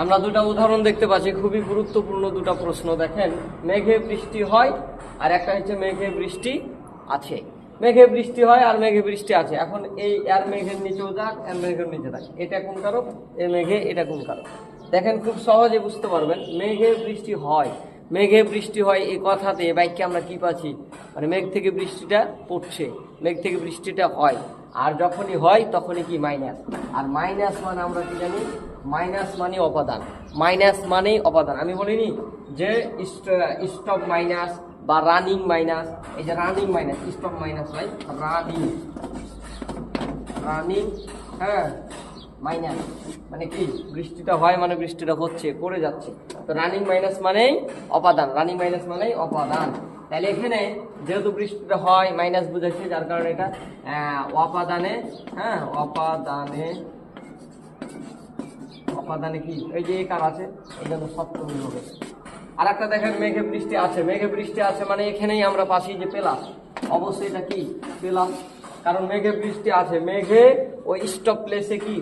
আমরা দুটা উদাহরণ দেখতে পাচ্ছি, খুবই গুরুত্বপূর্ণ দুটো প্রশ্ন। দেখেন, মেঘে বৃষ্টি হয় আর একটা হচ্ছে মেঘে বৃষ্টি আছে। মেঘে বৃষ্টি হয় আর মেঘে বৃষ্টি আছে। এখন এই এর মেঘের নিচেও যাক, এর মেঘের নিচে যাক, এটা কোন কারক, এ মেঘে এটা কোন কারক। দেখেন খুব সহজে বুঝতে পারবেন। মেঘে বৃষ্টি হয়, মেঘে বৃষ্টি হয় এই কথাতে বাক্যে আমরা কি পাচ্ছি, মানে মেঘ থেকে বৃষ্টিটা পড়ছে, মেঘ থেকে বৃষ্টিটা হয়। আর যখনই হয় তখনই কি মাইনাস। আর মাইনাস মানে আমরা কি জানি, মাইনাস মানে অপাদান, মাইনাস মানেই অপাদান। আমি বলিনি যে স্টপ মাইনাস বা রানিং মাইনাস, এই যে রানিং মাইনাস, স্টপ মাইনাস হয় রানিং, রানিং, হ্যাঁ মাইনাস মানে কি, বৃষ্টিটা হয় মানে বৃষ্টিটা হচ্ছে, পড়ে যাচ্ছে। তো রানিং মাইনাস মানেই অপাদান, রানিং মাইনাস মানেই অপাদান। তাহলে এখানে যেহেতু বৃষ্টিটা হয় মাইনাস বুঝাচ্ছে, যার কারণে এটা অপাদানে, হ্যাঁ অপাদানে, অপাদানে কি এই যে কার আছে, এই জন্য সপ্তমী হবে। আর একটা দেখেন মেঘে বৃষ্টি আছে, মেঘে বৃষ্টি আছে মানে এখানেই আমরা পাচ্ছি যে প্লাস, অবশ্যই এটা কি প্লাস, কারণ মেঘে বৃষ্টি আছে, মেঘে ওই স্টপ প্লেসে কি